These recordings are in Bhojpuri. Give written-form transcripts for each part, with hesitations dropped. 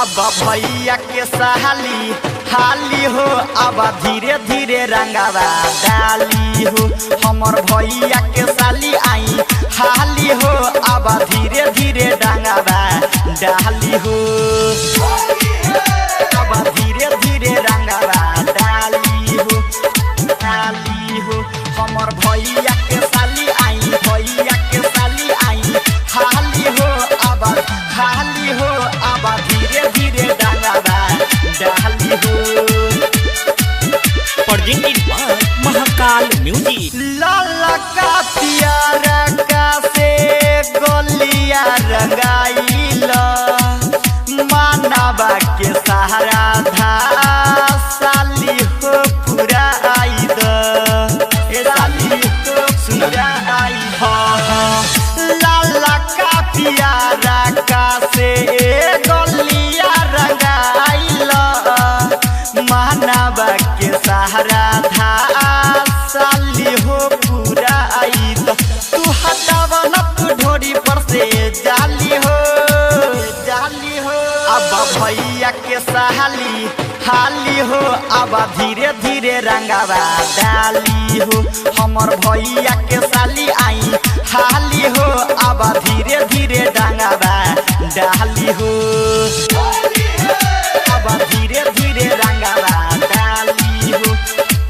अब भैया के सहाली हाली हो, अब धीरे धीरे रंगावा डाली हो। हमर भैया के साली आई हाली हो, अब धीरे धीरे रंगावा डाली हो। अब धीरे धीरे रंगावा डाली हो, डाली हो। हमर भैया के साली आई, भैया के साली आई हाली हो, अब हाली हो, अब धीरे धीरे रंगावा डाली हो। Presented by Mahakal music. लाला का प्यारा का से गोलिया रंगाइला, मानवा के सहारा धा साली हो पूरा आई द साली हो पूरा आई हो। लाला का प्यारा का से गोलिया रंगाइला, मानवा के सहारा धा साली हो पूरा आई द। तू हटावा न तू ढोरी पर से जाली हो, जाली हो। अब भैया के सहाली हाली हो, अब धीरे धीरे रंगावा डाली हो। हमर भैया के साली आई हाली हो, अब धीरे धीरे रंगावा डाली हो। अब धीरे धीरे रंगावा डाली हो,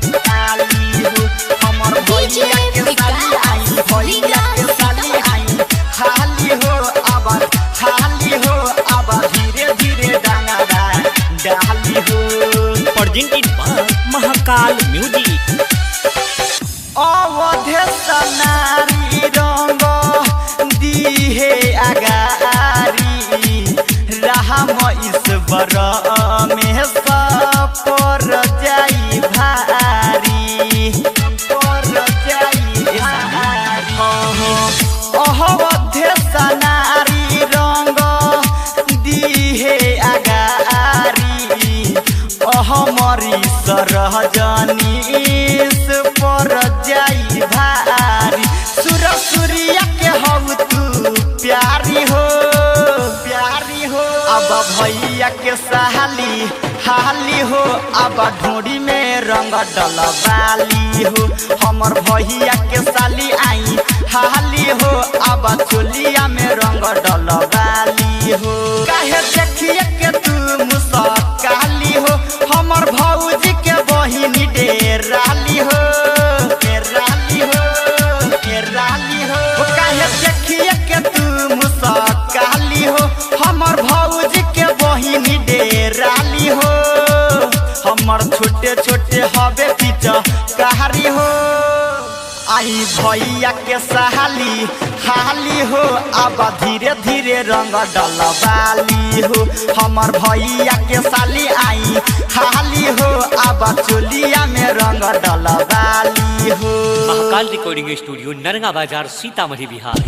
डाली हो। हमर भैया के साली आई, भैया के साली आई हाली हो, अब हाली हो, अब धीरे धीरे रंगावा डाली हो। Presented by Mahakal music. Awadhesh नारी रंग दिहे अगारी, राम ईश्वर में पर जाई भारी, पर जाई भारी। अवधेश नारी रंग दिहे अगारी, हमरी सरजनीस पर जाई भारी। सुर सूर्या के हऊ तू प्यारी हो, प्यारी हो। अब भैया के सहाली हाली हो, अब ढोरी में रंग डलवाली हो। हमर भैया के साली आई हाली हो, अब चोलिया में रंग डलवाली हो। काहे देखिए के तू मुस्काली हो, हमर भौजी के बहिनी डेराली हो, डेराली हो, डेराली हो। काहे देखिए के तू मुस्काली हो, हमर भौजी के बहिनी डेराली हो। हमर छोटे छोटे हवे पीछा कहारी हो। आई भैया के सहाली हाली हो, अब धीरे धीरे रंग डलवाली हो। हमर भैया के साली आई हाली हो, अब चोलिया में रंग डलवाली हो। महाकाल रिकॉर्डिंग स्टूडियो, नरगा बाजार, सीतामढ़ी, बिहार।